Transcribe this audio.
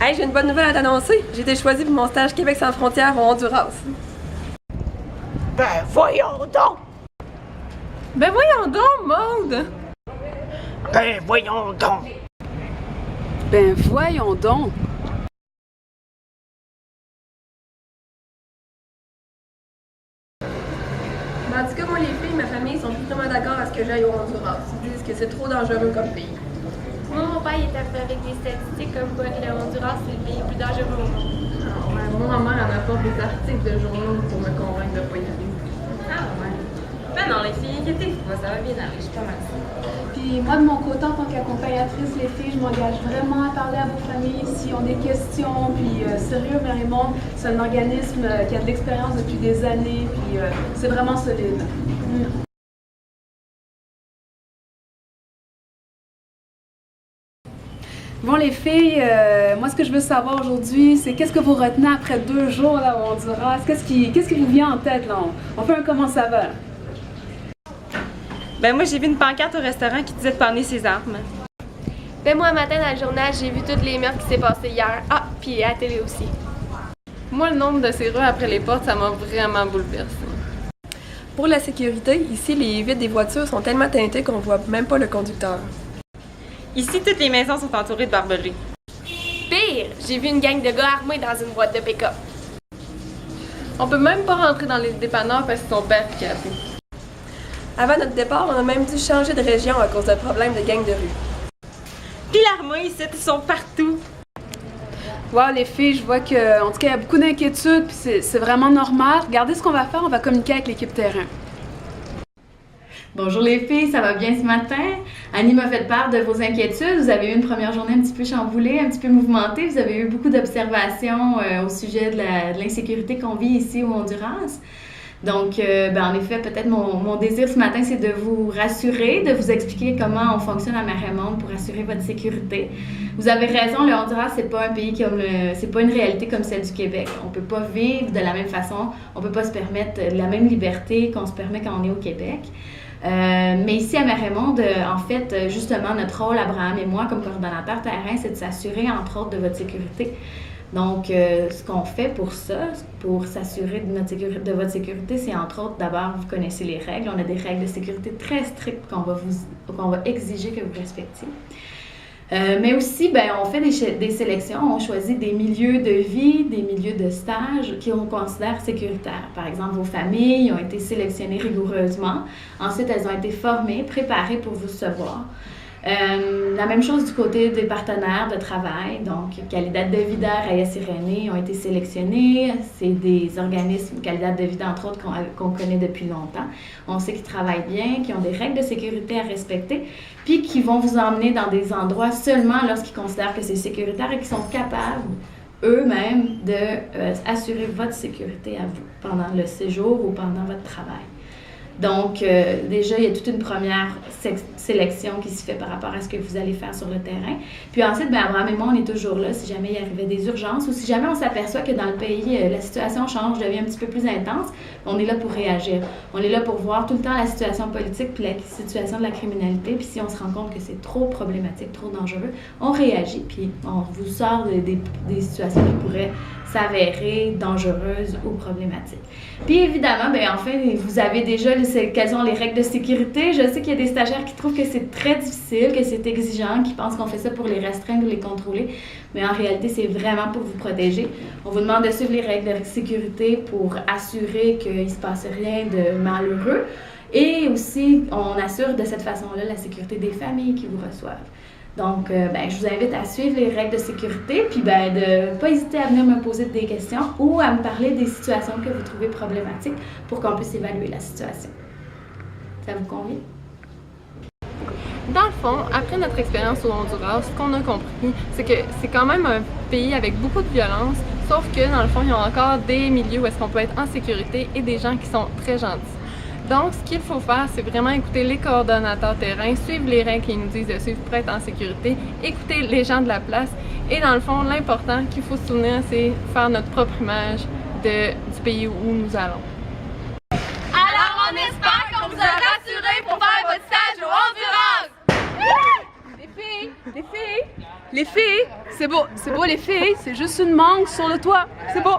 Hey, j'ai une bonne nouvelle à t'annoncer. J'ai été choisie pour mon stage Québec sans frontières au Honduras. Ben voyons donc! Ben voyons donc, Maude! Ben voyons donc! Ben voyons donc! En tout cas, moi, les filles, ma famille sont plus vraiment d'accord à ce que j'aille au Honduras. Ils disent que c'est trop dangereux comme pays. Moi, mon père il est arrivé avec des statistiques comme quoi le Honduras, c'est le pays le plus dangereux au monde. Ah ouais, moi, ma mère en apporte des articles de journaux pour me convaincre de ne pas y aller. Ah ouais. Ben non, les filles, inquiétez-vous pas, ça va bien aller, je suis pas mal sûre. Puis moi, de mon côté, en tant qu'accompagnatrice, les filles, je m'engage vraiment à parler à vos familles s'ils ont des questions. Puis sérieux, Marie-Monde, c'est un organisme qui a de l'expérience depuis des années. Puis c'est vraiment solide. Bon les filles, moi ce que je veux savoir aujourd'hui, c'est qu'est-ce que vous retenez après 2 jours là au Honduras? Qu'est-ce qui vous vient en tête là? On fait un comment ça va? Ben moi, j'ai vu une pancarte au restaurant qui disait de pendre ses armes. Ben moi, un matin dans le journal, j'ai vu toutes les meurtres qui s'est passé hier. Ah, puis à la télé aussi. Moi, le nombre de serrures après les portes, ça m'a vraiment bouleversée. Pour la sécurité, ici, les vitres des voitures sont tellement teintées qu'on voit même pas le conducteur. Ici, toutes les maisons sont entourées de barbelés. Pire, j'ai vu une gang de gars armés dans une boîte de pick-up. On peut même pas rentrer dans les dépanneurs parce qu'ils sont barricadés. Avant notre départ, on a même dû changer de région à cause de problèmes de gangs de rue. Puis l'armée, ici, ils sont partout. Wow, les filles, je vois que, en tout cas, il y a beaucoup d'inquiétudes, puis c'est vraiment normal. Regardez ce qu'on va faire, on va communiquer avec l'équipe terrain. Bonjour les filles, ça va bien ce matin? Annie m'a fait part de vos inquiétudes. Vous avez eu une première journée un petit peu chamboulée, un petit peu mouvementée. Vous avez eu beaucoup d'observations au sujet de l'insécurité qu'on vit ici au Honduras. Donc, en effet, peut-être mon désir ce matin, c'est de vous rassurer, de vous expliquer comment on fonctionne à Marie-Monde pour assurer votre sécurité. Vous avez raison, le Honduras, c'est pas un pays c'est pas une réalité comme celle du Québec. On peut pas vivre de la même façon, on peut pas se permettre la même liberté qu'on se permet quand on est au Québec. Mais ici à Marie-Monde, en fait, justement, notre rôle, Abraham et moi, comme coordonnateur terrain, c'est de s'assurer, entre autres, de votre sécurité. Donc, ce qu'on fait pour ça, pour s'assurer de votre sécurité, c'est entre autres, d'abord, vous connaissez les règles. On a des règles de sécurité très strictes qu'on va exiger que vous respectiez. Mais aussi, on fait des sélections, on choisit des milieux de vie, des milieux de stage qu'on considère sécuritaires. Par exemple, vos familles ont été sélectionnées rigoureusement. Ensuite, elles ont été formées, préparées pour vous recevoir. La même chose du côté des partenaires de travail, donc Calidad de Vida, Reyes Irénée ont été sélectionnés. C'est des organismes, Calidad de Vida entre autres, qu'on connaît depuis longtemps. On sait qu'ils travaillent bien, qu'ils ont des règles de sécurité à respecter, puis qui vont vous emmener dans des endroits seulement lorsqu'ils considèrent que c'est sécuritaire et qu'ils sont capables eux-mêmes d'assurer votre sécurité à vous pendant le séjour ou pendant votre travail. Donc, déjà, il y a toute une première sélection qui se fait par rapport à ce que vous allez faire sur le terrain. Puis ensuite, Abraham et moi, on est toujours là si jamais il arrivait des urgences ou si jamais on s'aperçoit que dans le pays, la situation change, devient un petit peu plus intense, on est là pour réagir. On est là pour voir tout le temps la situation politique puis la situation de la criminalité. Puis si on se rend compte que c'est trop problématique, trop dangereux, on réagit puis on vous sort des situations qui pourraient s'avérer dangereuses ou problématiques. Puis évidemment, enfin, vous avez déjà quelles sont les règles de sécurité. Je sais qu'il y a des stagiaires qui trouvent que c'est très difficile, que c'est exigeant, qui pensent qu'on fait ça pour les restreindre ou les contrôler, mais en réalité, c'est vraiment pour vous protéger. On vous demande de suivre les règles de sécurité pour assurer qu'il ne se passe rien de malheureux. Et aussi, on assure de cette façon-là la sécurité des familles qui vous reçoivent. Donc, je vous invite à suivre les règles de sécurité, puis de ne pas hésiter à venir me poser des questions ou à me parler des situations que vous trouvez problématiques pour qu'on puisse évaluer la situation. Ça vous convient? Dans le fond, après notre expérience au Honduras, ce qu'on a compris, c'est que c'est quand même un pays avec beaucoup de violence, sauf que dans le fond, il y a encore des milieux où est-ce qu'on peut être en sécurité et des gens qui sont très gentils. Donc, ce qu'il faut faire, c'est vraiment écouter les coordonnateurs terrain, suivre les règles qu'ils nous disent de suivre pour être en sécurité, écouter les gens de la place. Et dans le fond, l'important qu'il faut se souvenir, c'est faire notre propre image du pays où nous allons. Alors, on espère qu'on vous a rassuré pour faire votre stage au Honduras! Les filles! Les filles, c'est beau les filles, c'est juste une mangue sur le toit, c'est beau.